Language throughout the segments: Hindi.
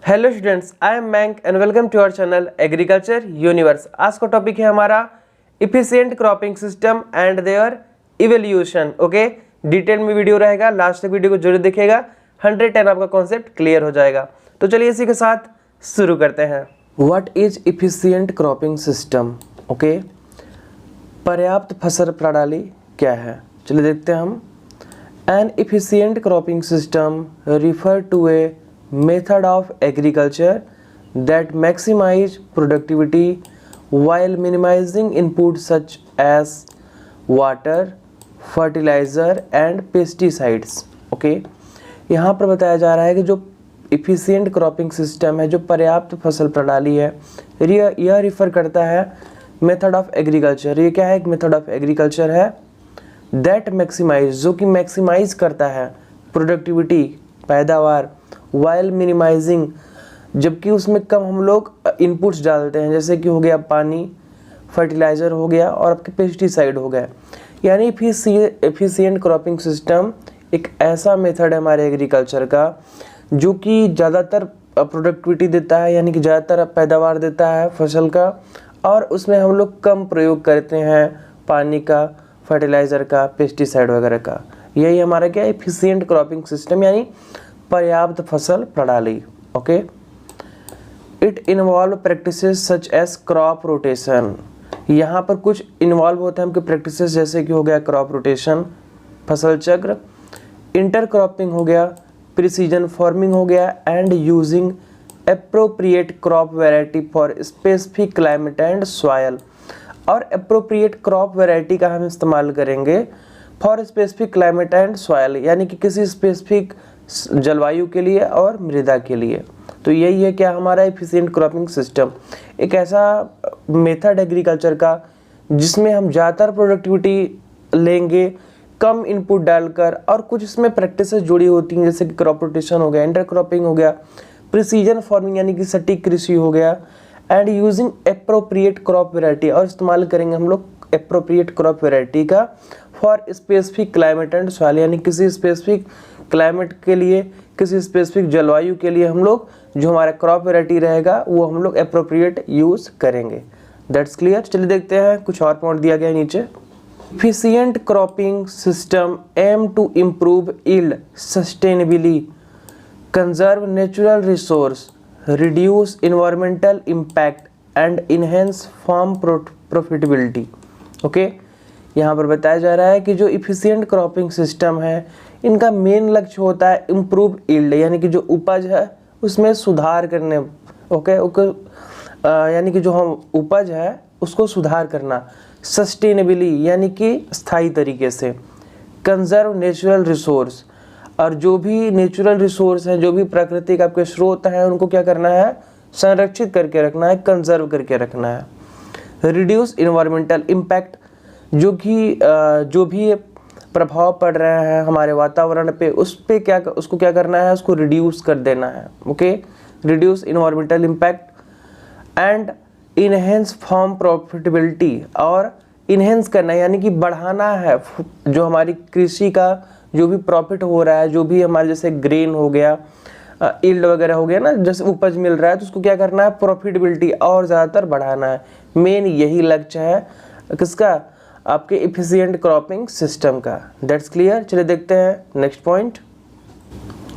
हेलो स्टूडेंट्स, आई एम मैंक and welcome to our channel agriculture universe. आज का टॉपिक है हमारा efficient cropping system and their evolution. Okay, detail में वीडियो रहेगा, लास्ट तक वीडियो को जरूर देखिएगा। 110 आपका कॉन्सेप्ट क्लियर हो जाएगा। तो चलिए इसी के साथ शुरू करते हैं। What is efficient cropping system? Okay, पर्याप्त फसल प्रणाली क्या है? चलिए देखते हैं हम। An efficient cropping system refer to a method of agriculture that maximize productivity while minimizing inputs such as water, fertilizer and pesticides. Okay, यहाँ पर बताया जा रहा है कि जो efficient cropping system है, जो पर्याप्त फसल प्रणाली है, यह रिफ़र करता है method of agriculture। ये क्या है? एक method of agriculture है that maximize, जो कि maximize करता है productivity, पैदावार, वाइल मिनिमाइजिंग, जबकि उसमें कम हम लोग इनपुट्स डालते हैं, जैसे कि हो गया पानी, फर्टिलाइज़र हो गया और आपके पेस्टिसाइड हो गया। यानी एफिशिएंट क्रॉपिंग सिस्टम एक ऐसा मेथड है हमारे एग्रीकल्चर का जो कि ज़्यादातर प्रोडक्टिविटी देता है, यानी कि ज़्यादातर पैदावार देता है फसल का, और उसमें हम लोग कम प्रयोग करते हैं पानी का, फर्टिलाइज़र का, पेस्टिसाइड वगैरह का। यही हमारा क्या एफिशिएंट क्रॉपिंग सिस्टम यानी पर्याप्त फसल प्रणाली। Okay, it involve practices such as crop rotation. यहाँ पर कुछ इन्वॉल्व होते हैं हमके प्रैक्टिसेस, जैसे कि हो गया क्रॉप रोटेशन, फसल चक्र, इंटर क्रॉपिंग हो गया, प्रिसीजन फार्मिंग हो गया, and using appropriate crop variety for specific climate and soil. और एप्रोप्रिएट क्रॉप वैरायटी का हम इस्तेमाल करेंगे for specific climate and soil, यानी कि किसी स्पेसिफिक जलवायु के लिए और मृदा के लिए। तो यही है क्या हमारा एफिशिएंट क्रॉपिंग सिस्टम, एक ऐसा मेथड एग्रीकल्चर का जिसमें हम ज़्यादातर प्रोडक्टिविटी लेंगे कम इनपुट डालकर, और कुछ इसमें प्रैक्टिसेस जुड़ी होती हैं, जैसे कि क्रॉप रोटेशन हो गया, इंटर क्रॉपिंग हो गया, प्रिसीजन फार्मिंग यानी कि सटीक कृषि हो गया, and using appropriate crop variety, और इस्तेमाल करेंगे हम लोग एप्रोप्रिएट क्रॉप वैरायटी का for specific climate and soil, यानी किसी स्पेसिफिक क्लाइमेट के लिए, किसी स्पेसिफिक जलवायु के लिए हम लोग जो हमारा क्रॉप वैरायटी रहेगा वो हम लोग एप्रोप्रिएट यूज़ करेंगे। That's clear. चलिए देखते हैं, कुछ और पॉइंट दिया गया है नीचे। Efficient cropping system aim to improve yield sustainably, conserve natural resource, reduce environmental impact and enhance farm profitability. Okay, यहाँ पर बताया जा रहा है कि जो इफिशिएंट क्रॉपिंग सिस्टम है इनका मेन लक्ष्य होता है इम्प्रूव यील्ड, यानी कि जो उपज है उसमें सुधार करने। ओके, यानी कि जो हम उपज है उसको सुधार करना। सस्टेनेबली यानी कि स्थायी तरीके से। कंजर्व नेचुरल रिसोर्स, और जो भी नेचुरल रिसोर्स हैं, जो भी प्राकृतिक आपके स्रोत हैं, उनको क्या करना है? संरक्षित करके रखना है, कंजर्व करके रखना है। रिड्यूस इन्वायरमेंटल इम्पैक्ट, जो भी प्रभाव पड़ रहा है हमारे वातावरण पे, उसको क्या करना है? उसको रिड्यूस कर देना है। Okay, reduce environmental impact and enhance farm profitability, और इनहेंस करना यानी कि बढ़ाना है जो हमारी कृषि का जो भी प्रॉफिट हो रहा है, जो भी हमारे जैसे ग्रेन हो गया, यील्ड वगैरह हो गया ना, जैसे उपज मिल रहा है, तो उसको क्या करना है? प्रॉफिटेबिलिटी और ज़्यादातर बढ़ाना है। मेन यही लक्ष्य है किसका? आपके एफिशिएंट क्रॉपिंग सिस्टम का। That's clear. चलिए देखते हैं नेक्स्ट पॉइंट।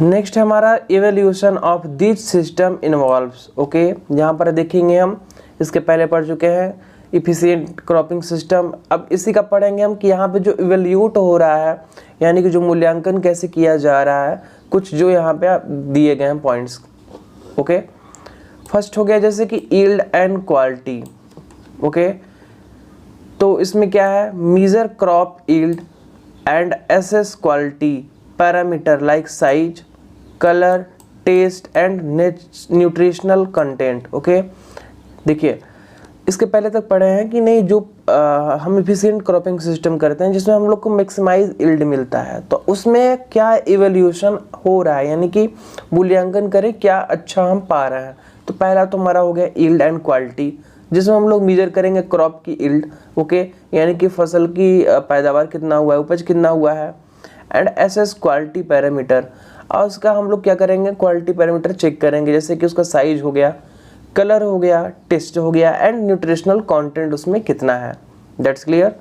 नेक्स्ट है हमारा evolution of this system involves. Okay, यहाँ पर देखेंगे हम, इसके पहले पढ़ चुके हैं एफिशिएंट क्रॉपिंग सिस्टम। अब इसी का पढ़ेंगे हम कि यहाँ पे जो इवोल्यूट हो रहा है, यानी कि जो मूल्यांकन कैसे किया जा रहा है, कुछ जो यहाँ पे दिए गए हैं पॉइंट्स। ओके, फर्स्ट हो गया जैसे कि यील्ड एंड क्वालिटी। ओके, तो इसमें क्या है? Measure crop yield and assess quality parameter like size, colour, taste and nutritional content. Okay, देखिए इसके पहले तक पढ़े हैं कि नहीं, जो हम एफिशिएंट क्रॉपिंग सिस्टम करते हैं जिसमें हम लोग को मैक्सिमाइज यील्ड मिलता है, तो उसमें क्या इवोल्यूशन हो रहा है, यानी कि मूल्यांकन करें क्या अच्छा हम पा रहे हैं। तो पहला तो हमारा हो गया यील्ड एंड क्वालिटी, जिसमें हम लोग मेजर करेंगे क्रॉप की यील्ड। ओके, यानी कि फसल की पैदावार कितना हुआ है, उपज कितना हुआ है, एंड एसेस क्वालिटी पैरामीटर, और उसका हम लोग क्या करेंगे, क्वालिटी पैरामीटर चेक करेंगे, जैसे कि उसका साइज हो गया, कलर हो गया, टेस्ट हो गया एंड न्यूट्रिशनल कंटेंट उसमें कितना है। That's clear.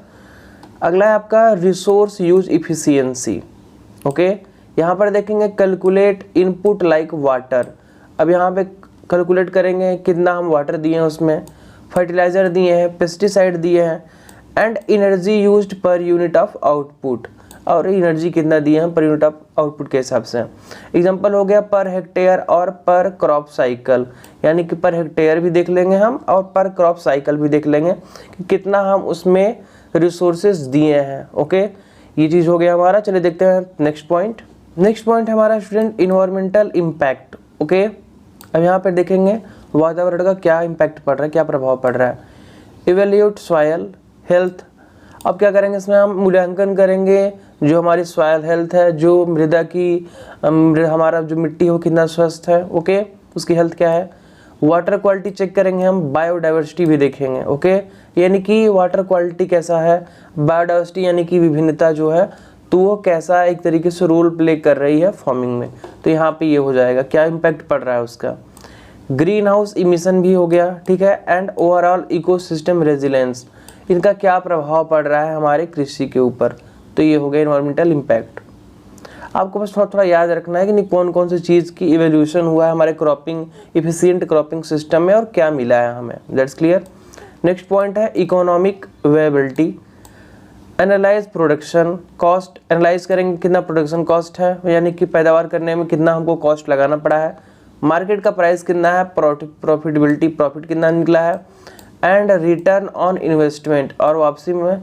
अगला है आपका रिसोर्स यूज इफिशियंसी। ओके, यहाँ पर देखेंगे कैलकुलेट इनपुट लाइक वाटर। अब यहाँ पे कैलकुलेट करेंगे कितना हम वाटर दिए हैं उसमें, फर्टिलाइज़र दिए हैं, पेस्टिसाइड दिए हैं and energy used per unit of output, और एनर्जी कितना दिए हैं पर यूनिट ऑफ आउटपुट के हिसाब से। एग्जांपल हो गया पर हेक्टेयर और पर क्रॉप साइकिल, यानी कि पर हेक्टेयर भी देख लेंगे हम और पर क्रॉप साइकिल भी देख लेंगे कि कितना हम उसमें रिसोर्सेज दिए हैं। ओके, ये चीज़ हो गया हमारा। चलिए देखते हैं नेक्स्ट पॉइंट। नेक्स्ट पॉइंट हमारा स्टूडेंट इन्वायरमेंटल इम्पैक्ट। ओके, अब यहाँ पर देखेंगे वातावरण का क्या इम्पैक्ट पड़ रहा है, क्या प्रभाव पड़ रहा है। Evaluate soil health. अब क्या करेंगे इसमें हम मूल्यांकन करेंगे जो हमारी सॉयल हेल्थ है, जो मृदा की हमारा जो मिट्टी हो कितना स्वस्थ है। ओके, उसकी हेल्थ क्या है। वाटर क्वालिटी चेक करेंगे हम, बायोडाइवर्सिटी भी देखेंगे। ओके, यानी कि वाटर क्वालिटी कैसा है, बायोडाइवर्सिटी यानी कि विभिन्नता जो है तो वो कैसा एक तरीके से रोल प्ले कर रही है फार्मिंग में, तो यहाँ पे ये हो जाएगा क्या इम्पैक्ट पड़ रहा है उसका। ग्रीन हाउस इमिशन भी हो गया, ठीक है, एंड ओवरऑल इकोसिस्टम रेजिलेंस, इनका क्या प्रभाव पड़ रहा है हमारे कृषि के ऊपर, तो ये हो गया इन्वायरमेंटल इम्पैक्ट। आपको बस थोड़ा थोड़ा याद रखना है कि नहीं कौन कौन सी चीज़ की इवोल्यूशन हुआ है हमारे क्रॉपिंग इफिशिएंट क्रॉपिंग सिस्टम में और क्या मिला है हमें। That's clear. नेक्स्ट पॉइंट है economic viability. Analyse production cost, analyse करेंगे कितना प्रोडक्शन कॉस्ट है, यानी कि पैदावार करने में कितना हमको कॉस्ट लगाना पड़ा है, मार्केट का प्राइस कितना है, प्रॉफिटेबिलिटी प्रॉफिट कितना निकला है, एंड रिटर्न ऑन इन्वेस्टमेंट, और वापसी में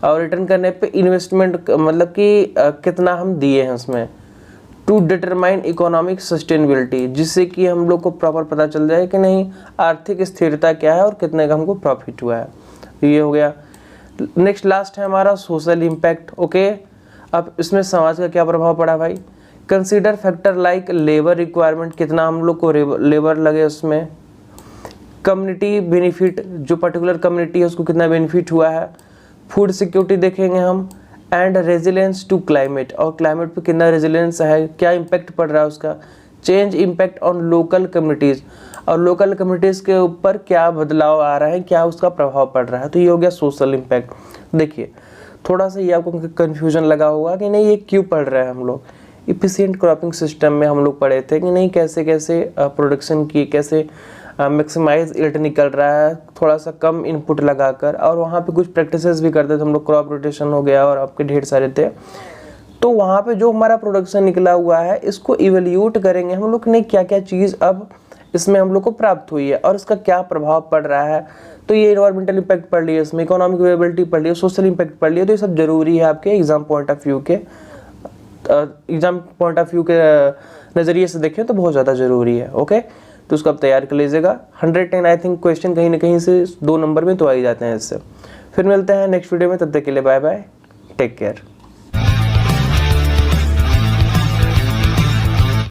और रिटर्न करने पे इन्वेस्टमेंट मतलब कि कितना हम दिए हैं उसमें। टू डिटरमाइन इकोनॉमिक सस्टेनेबिलिटी, जिससे कि हम लोग को प्रॉपर पता चल जाए कि नहीं आर्थिक स्थिरता क्या है और कितने का हमको प्रॉफिट हुआ है। तो ये हो गया। नेक्स्ट लास्ट है हमारा सोशल इम्पैक्ट। ओके, अब इसमें समाज का क्या प्रभाव पड़ा भाई। Consider factor like labour requirement, कितना हम लोग को लेबर लगे उसमें, कम्युनिटी बेनिफिट, जो पर्टिकुलर कम्युनिटी है उसको कितना बेनिफिट हुआ है, फूड सिक्योरिटी देखेंगे हम, एंड रेजिलेंस टू क्लाइमेट, और क्लाइमेट पे कितना रेजिलेंस है, क्या इम्पैक्ट पड़ रहा है उसका, change impact on local communities, और लोकल कम्युनिटीज़ के ऊपर क्या बदलाव आ रहा है, क्या उसका प्रभाव पड़ रहा है। तो ये हो गया सोशल इम्पैक्ट। देखिए थोड़ा सा ये आपको कन्फ्यूजन लगा होगा कि नहीं ये क्यों पढ़ रहे हैं हम लोग। इफिशिएंट क्रॉपिंग सिस्टम में हम लोग पढ़े थे कि नहीं कैसे कैसे प्रोडक्शन की, कैसे मैक्सिमाइज इल्ट निकल रहा है थोड़ा सा कम इनपुट लगाकर, और वहाँ पे कुछ प्रैक्टिसेस भी करते थे हम लोग, क्रॉप रोटेशन हो गया और आपके ढेर सारे थे। तो वहाँ पे जो हमारा प्रोडक्शन निकला हुआ है इसको इवेल्यूट करेंगे हम लोग ने क्या क्या चीज़ अब इसमें हम लोग को प्राप्त हुई है और इसका क्या प्रभाव पड़ रहा है। तो ये इन्वायरमेंटल इम्पैक्ट पढ़ लिया, इसमें इकोनॉमिक वेबिलिटी पढ़ लिया, सोशल इम्पैक्ट पढ़ लिया। तो ये सब जरूरी है आपके एग्जाम पॉइंट ऑफ व्यू के, नज़रिए से देखें तो बहुत ज़्यादा ज़रूरी है। ओके, तो उसको आप तैयार कर लीजिएगा। 110 आई थिंक क्वेश्चन कहीं ना कहीं से 2 नंबर में तो आ ही जाते हैं इससे। फिर मिलते हैं नेक्स्ट वीडियो में, तब तक के लिए बाय बाय, टेक केयर।